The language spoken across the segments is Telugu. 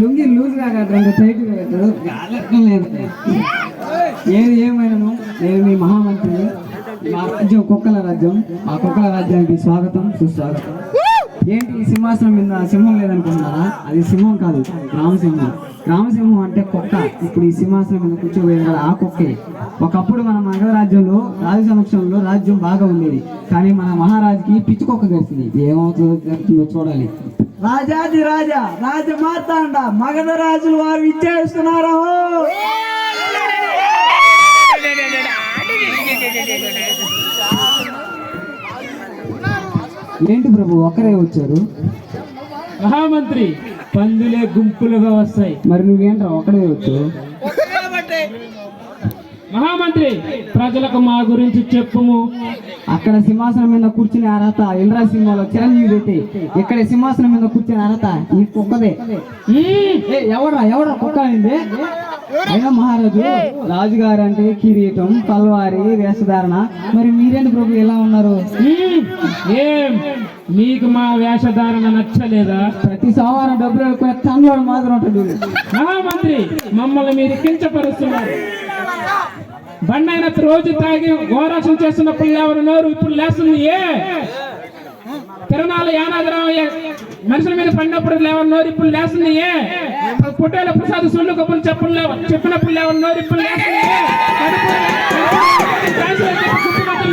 లుంగి లూజ్గా కట్టండి, టైట్గా కట్టడు, లేదు. ఏమైనా నేను మీ మహామంత్రిని, మా రాజ్యం కుక్కల రాజ్యం. మా కుక్కల రాజ్యానికి స్వాగతం, సుస్వాగతం. ఏంటి ఈ సింహాసనం మీద సింహం లేదనుకుంటున్నారా? అది సింహం కాదు, రామసింహం. రామసింహం అంటే కుక్క. ఇప్పుడు ఈ సింహాసనం మీద కూర్చోబోయేది కదా ఆ కుక్కే. ఒకప్పుడు మన మగధ రాజ్యంలో రాజు సమక్షంలో రాజ్యం బాగా ఉండేది, కానీ మన మహారాజుకి పిచ్చి కుక్క గడిచింది. ఏమవుతుందో చూడాలి. రాజాది రాజా రాజమార్తాండ మగధ రాజులు వారు ఇచ్చేస్తున్నారా? ఏంటి ప్రభు ఒక్కరే వచ్చారు? మహామంత్రి, పందులే గుంపులుగా వస్తాయి. మరి నువ్వేంట్రా ఒక్కడే వచ్చావు? మహామంత్రి, ప్రజలకు మా గురించి చెప్పుము. అక్కడ సింహాసనం మీద కూర్చునే అర్హత ఇంద్రా సినిమాలో చిరంజీవి పెట్టి, ఇక్కడ సింహాసనం మీద కూర్చునే అర్హత ఈ కుక్కదే. ఎవడా కుక్క అయింది? అయినా మహారాజు, రాజుగారు అంటే కిరీటం, పల్వారి, వేషధారణ. మరి మీరేంటి ప్రభు ఎలా ఉన్నారు? ఏం మీకు మా వేషధారణ నచ్చలేదా? ప్రతి సోమవారం డబ్బులు వెళ్ళిపోయి తండ్రి మాత్రం ఉంటుంది. మహామంత్రి, మమ్మల్ని మీరు కించపరుస్తున్నారు. బండైన రోజు తాగి ఘోరాశం చేస్తున్నప్పుడు ఎవరు నోరు ఇప్పుడు లేస్తుంది. తిరణాలు యానాదిరామయ్య మనుషుల మీద పడినప్పుడు లేవని నోరు ఇప్పుడు లేస్తుంది. పుట్టేల ప్రసాద్ సొల్లు కబుర్లు చెప్పినప్పుడు లేవని నోరు ఇప్పుడు లేస్తుంది.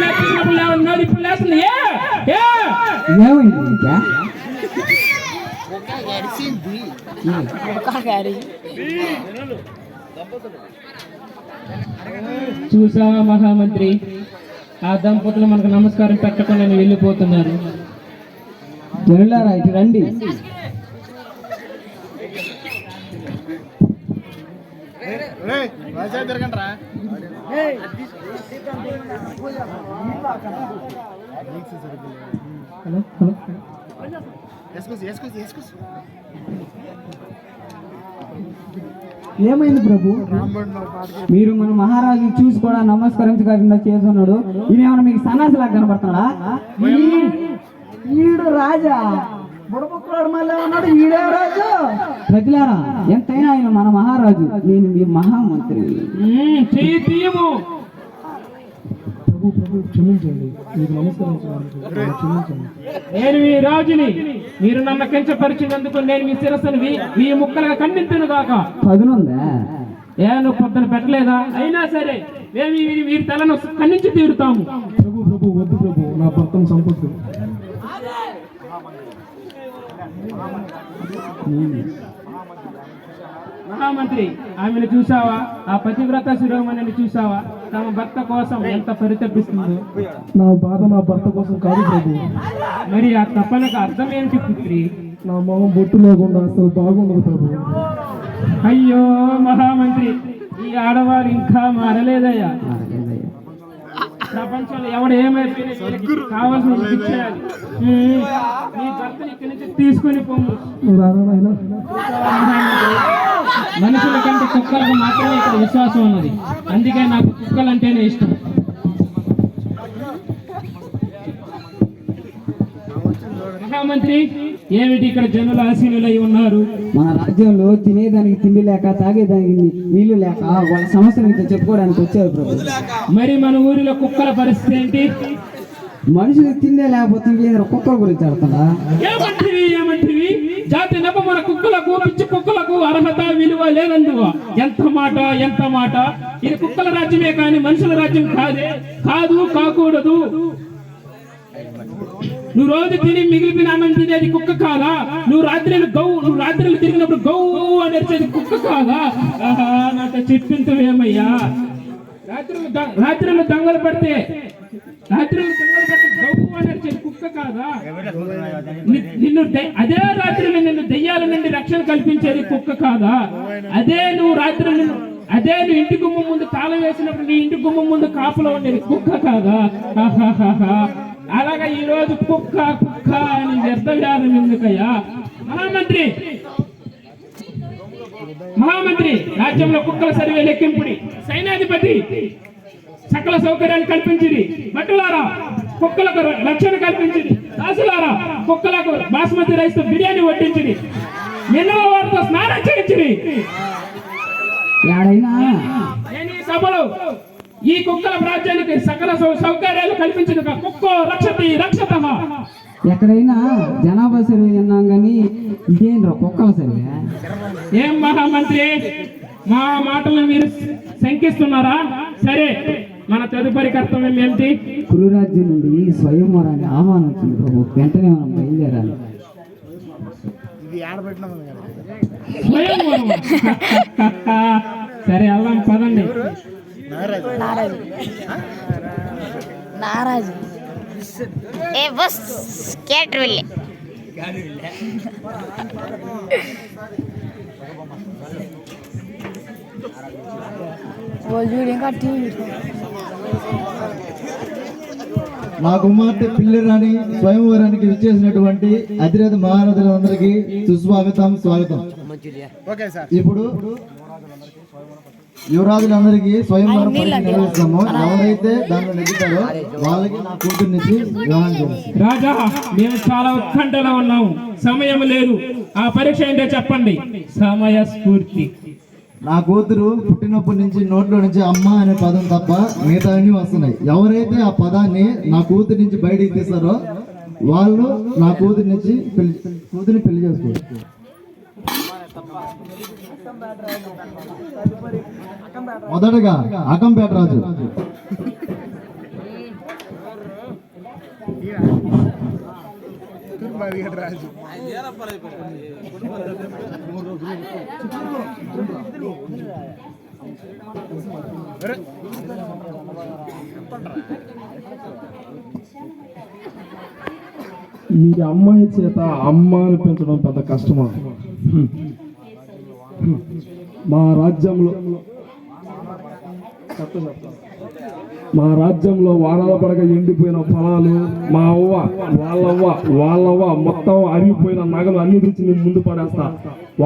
నేర్పించినప్పుడు లేవని నోరు ఇప్పుడు లేస్తుంది. చూసావా మహామంత్రి, ఆ దంపతులు మనకు నమస్కారం పెట్టకుండా వెళ్ళిపోతున్నారు. జనులారా ఇటు రండి. ఏమైంది ప్రభు? మీరు మన మహారాజు చూసి కూడా నమస్కరించకుండా చేస్తున్నాడు. ఈయనేమన్నా మీకు సన్నాసిలాగా కనబడుతున్నాడా? ఈడు రాజా బుడబుక్కులాడు మళ్ళీ ఉన్నాడు. ఈడే రాజు. ప్రజలారా, ఎంతైనా ఆయన మన మహారాజు, నేను మీ మహామంత్రి. క్షమించండి, మీకు నమస్కరించడానికి క్షమించండి. నేను మీ రాజుని, మీరు నన్ను కించపరిచినందుకు నేను మీ శిరస్సును మీ ముక్కలుగా ఖండించును గాక. పదునుందా? నువ్వు పొద్దున పెట్టలేదా? అయినా సరే మేము వీరి తలను ఖండించి తీరుతాము. ప్రభు వద్దు ప్రభు, నా భర్తను సంపొద్దు. మహామంత్రి, ఆమెను చూసావా? ఆ పతివ్రత శిరోమణిని చూసావా? తమ భర్త కోసం ఎంత పరితపిస్తుందో. నా బాధ నా భర్త కోసం కాదు ప్రభు. మరి ఆ తపనకు అర్థం ఏంటి పుత్రి? నా మొహం బొట్టు లేకుండా అసలు బాగుండదు ప్రభు. అయ్యో మహామంత్రి, ఈ ఆడవారు ఇంకా మారలేదయ్యా. ప్రపంచంలో ఎవడు ఏమైపోయినా కావాల్సిన ఇచ్చేయాలి. నీ భర్తని ఇక్కడి నుంచి తీసుకుని పొమ్ము. మనుషుల కంటే కుక్కలకు మాత్రమే ఇక్కడ విశ్వాసం ఉన్నది, అందుకే నాకు కుక్కలంటేనే ఇష్టం. మహామంత్రి, ఏమిటి ఇక్కడ జనులు ఆసీనులై ఉన్నారు? మన రాజ్యంలో తినేదానికి తిండి లేక, తాగేదానికి నీళ్లు లేక వాళ్ళ సమస్యలు చెప్పుకోవడానికి వచ్చారు ప్రభు. మరి మన ఊరిలో కుక్కల పరిస్థితి ఏంటి? మనుషులకు తిండే లేకపోతే కుక్కల గురించి ఆడుతుందా? ఏమంటివి? జాతి నెప మన కుక్కలకు, పిచ్చి కుక్కలకు అర్హత విలువ లేనందువా? ఎంత మాట! ఇది కుక్కల రాజ్యమే కానీ మనుషుల రాజ్యం కాదు, కాకూడదు. నువ్వు రోజు తిని మిగిలిపిన అన్నం తినేది కుక్క కాదా? నువ్వు రాత్రులు తిరిగినప్పుడు గౌ అని వచ్చేది కుక్క కాదా? నాతో చెప్పింతవేమయ్యా? రాత్రులు దొంగలు పడితే గౌ అని వచ్చేది కుక్క కాదా? అదే రాత్రులు నిన్ను దెయ్యాల నుండి రక్షణ కల్పించేది కుక్క కాదా? అదే నువ్వు ఇంటి గుమ్మం ముందు తాళం వేసినప్పుడు నీ ఇంటి గుమ్మం ముందు కాపులో ఉండేది కుక్క కాదా? అలాగా ఈ రోజు కుక్క అని వ్యర్థ వ్యాధం ఎందుకయ్యా? మహామంత్రి, మహామంత్రి రాజ్యంలో కుక్కల సర్వే లెక్కింపుడి. సైన్యాధిపతి సకల సౌకర్యాలు కల్పించింది. భటులారా కుక్కలకు రక్షణ కల్పించింది. దాసులారా కుక్కలకు బాస్మతి రైస్ తో బిర్యానీ వడ్డించింది. మినరల్ వాటర్తో స్నానం చేయించింది. ఎక్కడైనా నేను ఈ సభలో ఈ కుక్కల రాజ్యానికి సకల సౌకర్యాలు కల్పించింది. కుక్కో రక్షతి రక్షత. ఎక్కడైనా జనాభా సర్వే విన్నాం కానీ ఇదేంట్రా కుక్కల సర్వే? ఏం మహామంత్రి, మా మాటలను మీరు శంకిస్తున్నారా? సరే, మన తదుపరి కర్తవ్యం ఏమిటి? కురురాజ్యం నుండి స్వయంవరాన్ని ఆహ్వానం వచ్చింది ప్రభు. వెంటనే మనం బయలుదేరాలి. స్వయంవరం. సరే వెళ్దాం, పదండి. నారాజు ఏ బస్ కేటర్ వెళ్ళి ఇంకా టీవీ మా కుమార్తె పిల్లిరాణి స్వయంవరానికి విచ్చేసినటువంటి అధిరథ మహారథులందరికీ సుస్వాగతం, స్వాగతం. ఇప్పుడు యువరాజులందరికీ స్వయంవరం నిర్వహిస్తాము. ఎవరైతే దాంట్లో నెగ్గుతారో వాళ్ళకి నా కూతుర్నిచ్చి వివాహం చేస్తాం. రాజా, మేము చాలా ఉత్కంఠలో ఉన్నాము. సమయం లేదు. ఆ పరీక్ష ఏంటో చెప్పండి. సమయ స్ఫూర్తి. నా కూతురు పుట్టినప్పటి నుంచి నోట్లో నుంచి అమ్మ అనే పదం తప్ప మిగతా అన్ని వస్తున్నాయి. ఎవరైతే ఆ పదాన్ని నా కూతురు నుంచి బయటికి తీస్తారో వాళ్ళు నా కూతురిని పెళ్లి చేసుకోవచ్చు. మొదటగా అకంపేట రాజు. మీ అమ్మాయి చేత అమ్మ అనిపించడం పెద్ద కష్టమా? మా రాజ్యంలో వారాల పడక ఎండిపోయిన పొలాలు, మా అవ్వ వాళ్ళవ్వ మొత్తం అరిగిపోయిన నగలు అన్ని తెచ్చి నేను ముందు పడేస్తా.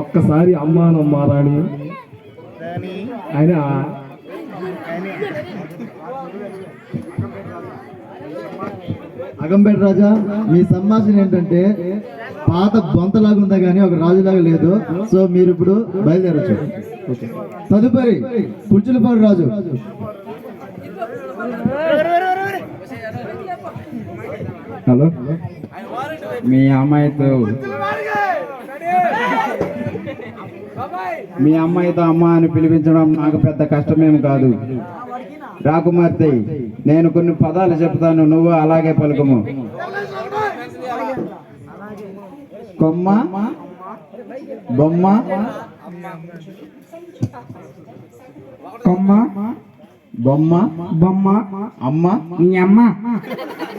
ఒక్కసారి అమ్మానమ్మా రాణి. అయినా అకంపేట రాజా, మీ సంభాషణ ఏంటంటే పాత బొంతలాగా ఉందా కానీ ఒక రాజులాగా లేదు. సో మీరు ఇప్పుడు బయలుదేరచ్చు. తదుపరి పుచ్చులపాడు రాజు. హలో, మీ అమ్మాయితో అమ్మ అని పిలిపించడం నాకు పెద్ద కష్టమేమి కాదు. రాకుమార్తె, నేను కొన్ని పదాలు చెప్తాను, నువ్వు అలాగే పలుకుము. కొమ్మ, బొమ్మ, కొమ్మ, బొమ్మ, అమ్మ, నీ అమ్మ.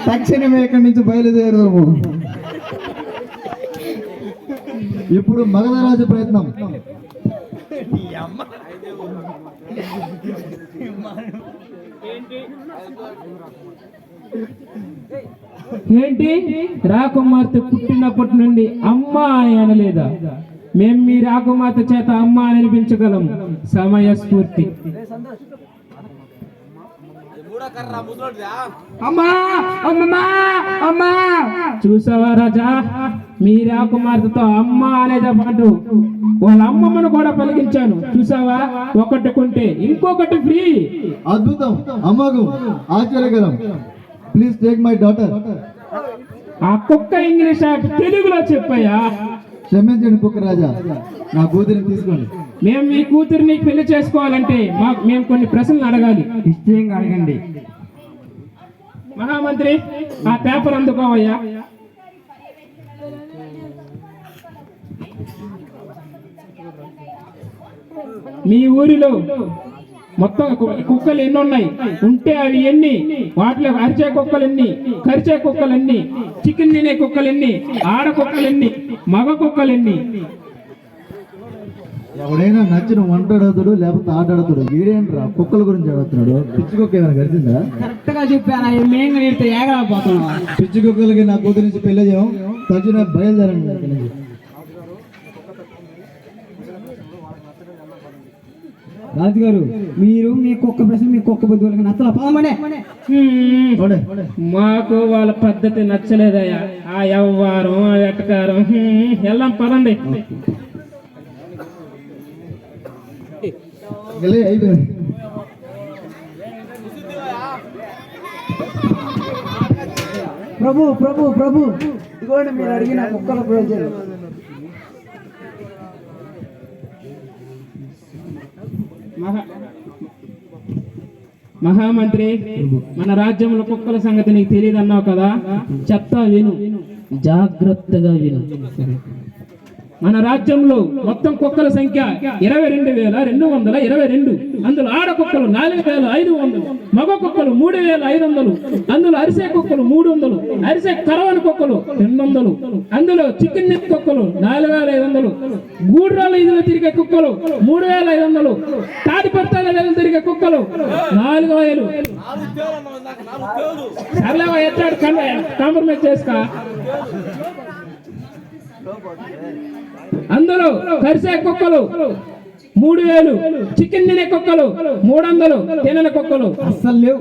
తక్షణమే ఇక్కడి నుంచి బయలుదేరుదాము. ఇప్పుడు మగధరాజు ప్రయత్నం. ఏంటి, రాకుమార్తె పుట్టినప్పటి నుండి అమ్మ అని అనలేదా? మేము మీ రాకుమార్తె చేత అమ్మ అని అనిపించగలం. సమయ స్ఫూర్తి. చూసావా రాజా, మీ రాకుమార్తెతో అమ్మ అనేదే పాటు వాళ్ళ అమ్మమ్మను కూడా పలికించాను. చూసావా, ఒకటి కొంటే ఇంకొకటి ఫ్రీ. అద్భుతం, అమ్మకు ఆశ్చర్యకరం. Please take my daughter. ఆ కుక్క ఇంగ్లీష్ తెలుగులో చెప్పయ్యా. క్షమించండి కుక్క రాజా, నా కూతురిని తీసుకోండి. మేము మీ కూతురిని పెళ్లి చేసుకోవాలంటే మేము కొన్ని ప్రశ్నలు అడగాలి. నిశ్చయంగా అడగండి. మహామంత్రి, ఆ పేపర్ అందుకోవయ్యా. మీ ఊరిలో మొత్తం కుక్కలు ఎన్ని ఉన్నాయి, ఉంటే అవి ఎన్ని, వాటిలో అరిచే కుక్కలు ఎన్ని, కరిచే కుక్కలు ఎన్ని, చికెన్ తినే కుక్కలు ఎన్ని, ఆడ కుక్కలు ఎన్ని, మగ కుక్కలు ఎన్ని? ఎవడైనా నచ్చిన వంట అడుగుతాడు, లేకపోతే ఆట అడుగుతాడు. వీడేంట్రా కుక్కల గురించి అడుగుతున్నాడు? పిచ్చి కుక్క ఏమైనా గడిచిందా? కరెక్ట్ గా చెప్పాను. మేము ఏగలేకపోతున్నావా? పిచ్చి కుక్కలకి నా కూతురు నుంచి పెళ్లి చేయం. తక్షణ బయలుదేరండి. రాజుగారు మీరు మీ కుక్క ప్రశ్న మీ కుక్క బుద్ధులకి నచ్చల పదమనే మాకు వాళ్ళ పద్ధతి నచ్చలేదయ్యా. ఆ యవ్వారం ఆ ఎటకారం ఎల్లం పదండి. ప్రభు ప్రభు ప్రభు ఇదిగోండి మీరు అడిగిన కుక్కల ప్రయోజనం. మహామంత్రి, మన రాజ్యంలో కుక్కల సంగతి నీకు తెలియదు అన్నావు కదా, చెప్తా విను, జాగ్రత్తగా విను. మన రాజ్యంలో మొత్తం కుక్కల సంఖ్య 22,222. అందులో ఆడ కుక్కలు 4,500, మగ కుక్కలు 3,500. అందులో అరిసే కుక్కలు 300, అరిసే కరవని కుక్కలు 200. అందులో చికెన్ నెక్ కుక్కలు 4,500, గూడ్రాల ఇదిలో తిరిగే కుక్కలు 3,500, తాటి పత్తాల తిరిగే కుక్కలు 4,000. సర్లేవా, ఎట్లాడు కాంప్రమైజ్ చేసుకో. అందులో కరిసే కుక్కలు 3,000, చికెన్ తినే కుక్కలు 300, తినని కుక్కలు అస్సలు లేవు.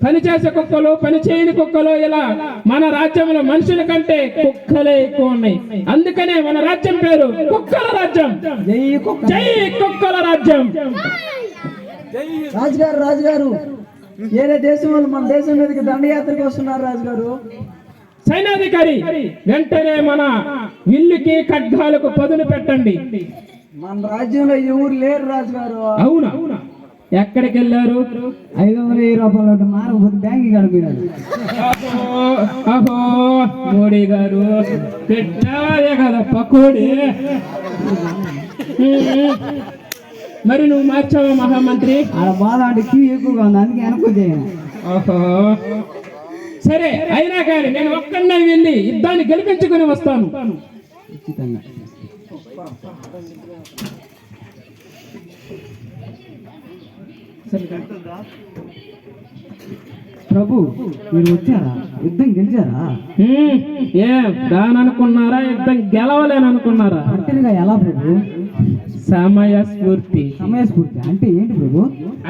పని చేసే కుక్కలు, పని చేయని కుక్కలు, ఇలా మన రాజ్యంలో మనుషుల కంటే కుక్కలే ఎక్కువ ఉన్నాయి. అందుకనే మన రాజ్యం పేరు కుక్కల రాజ్యం. జై కుక్కల రాజ్యం. రాజుగారు రాజుగారు వేరే దేశం వాళ్ళు మన దేశం మీదకి దండయాత్రకు వస్తున్నారు రాజుగారు. సైనాధికారి, వెంటనే మన విల్లుకి ఖడ్గాలకు పదును పెట్టండి. మన రాజ్యంలో ఎవరు లేరు రాజుగారు. అవునా? ఎక్కడికి వెళ్ళారు? 500 రూపాయలు మారకపోతే బ్యాంక్ గడిపారు. అహో మోడీ గారు పెట్టావే కదా పకోడీ. మరి నువ్వు మార్చావా మహామంత్రి? ఆడ బాధ అంటే క్యూ ఎక్కువగా ఉంది, అందుకే వెనకొచ్చేయండి. ఓహో, సరే, అయినా కానీ నేను ఒక్కడే వెళ్ళి యుద్ధాన్ని గెలిపించుకుని వస్తాను. ఖచ్చితంగా. ప్రభు, మీరు వచ్చారా? యుద్ధం గెలిచారా? ఏం రాననుకున్నారా? యుద్ధం గెలవలేననుకున్నారా? అంటేగా ఎలా ప్రభు? సమయస్ఫూర్తి. సమయస్ఫూర్తి అంటే ఏంటి ప్రభు?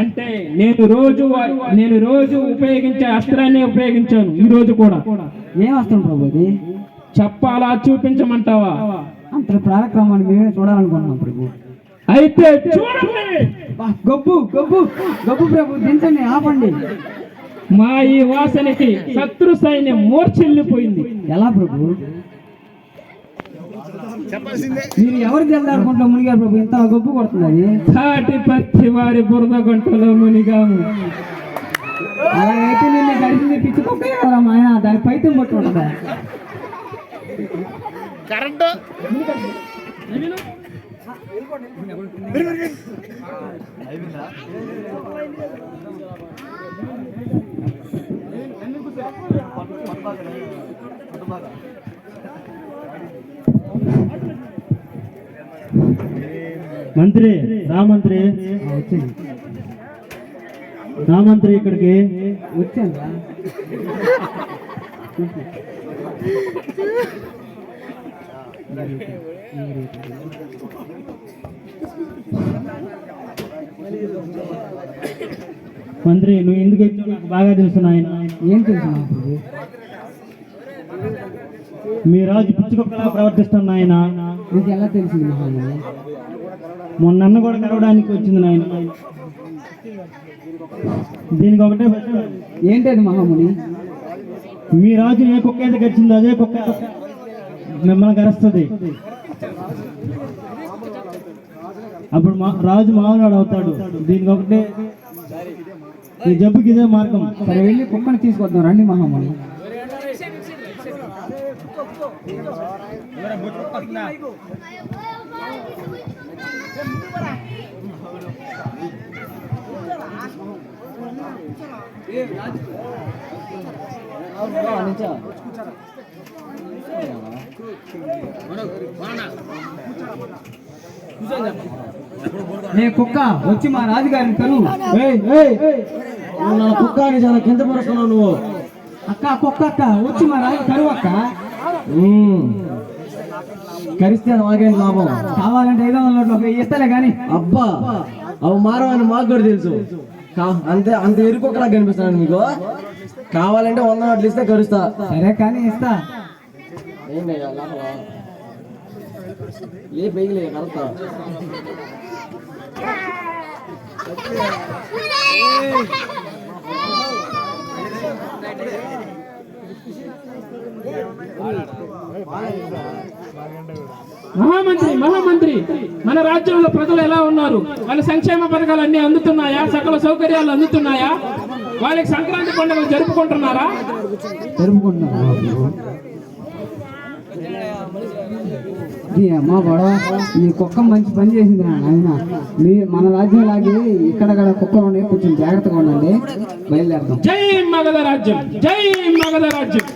అంటే నేను రోజు ఉపయోగించే అస్త్రాన్ని ఉపయోగించాను ఈ రోజు కూడా. ఏం వస్తాం ప్రభు అది? చెప్పాలా, చూపించమంటావా? అంత కార్యక్రమాన్ని మేమే చూడాలనుకుంటున్నాం ప్రభు. అయితే చూడండి. గబ్బు గబ్బు గబ్బు ప్రభు, దించండి, ఆపండి. మా ఈ వాసనకి శత్రు సైన్యం మూర్చెల్లిపోయింది. ఎలా ప్రభు? మీరు ఎవరు తెల్లారుకుంటా మునిగారు ప్రభు? ఇంత గొప్ప కొడుతుంది. తాటి పత్తి వారి బురద గుంటలో మునిగాము. అలాగైతే నిన్ను గడిచింది పిచ్చి కుక్కే కదా మా ఆయన, దాని పైతం పట్టు ఉంటుందా? కరెంటు మంత్రి, రామంత్రి వచ్చింది. రామంత్రి ఇక్కడికి వచ్చాను. మంత్రి, నువ్వు ఎందుకు వచ్చావు నాకు బాగా తెలుసు నాయన. ఏం తెలుసు నాకు? మీ రాజు పిచ్చుకొక్కలా ప్రవర్తిస్తాను నాయన. నీకు ఎలా తెలిసింది మహారాజు? మొన్న నన్ను కూడా కలవడానికి వచ్చింది నాయన. దీనికి ఒకటే ప్రశ్న. ఏంటది మహాముని? మీ రాజు ఏ కుక్క అయితే గడిచిందో అదే కుక్క మిమ్మల్ని గరుస్తుంది. అప్పుడు రాజు మామూలు అవుతాడు. దీనికి ఒకటే, ఈ జబ్బుకి ఇదే మార్గం. సరే, వెళ్ళి కుక్కని తీసుకొద్దాం రండి మహాముని. నే కుక్క, వచ్చి మా రాజుగారిని కలు. నా కుక్క అని చాలా కింద పరుస్తున్నావు నువ్వు. అక్క, కుక్క అక్క, వచ్చి మా రాజు కరువు అక్క. కరిస్తే మాకేం లాభం? కావాలంటే 500 నోట్లు ఒక ఇస్తలే కానీ. అబ్బా అవి మారవని మాకు కూడా తెలుసు. అంత ఎరుకొకలా కనిపిస్తున్నాను మీకు. కావాలంటే 100 నోట్లు ఇస్తే కరుస్తా. సరే కానీ ఇస్తా. ఏంటయ్యా లోపల ఏ బెయ్యలే కలుస్తా. మహామంత్రి మన రాజ్యంలో ప్రజలు ఎలా ఉన్నారు? వాళ్ళ సంక్షేమ పథకాలు అన్ని అందుతున్నాయా? సకల సౌకర్యాలు అందుతున్నాయా? వాళ్ళకి సంక్రాంతి పండుగలు జరుపుకుంటున్నారా? అమ్మా గొడవ, ఈ కుక్క మంచి పని చేసింది నాయన. మన రాజ్యం లాగే ఇక్కడ కుక్కలు ఉండే, కొంచెం జాగ్రత్తగా ఉండండి. బయలుదేరదాం. జై మగధ రాజ్యం, జై మగధ రాజ్యం.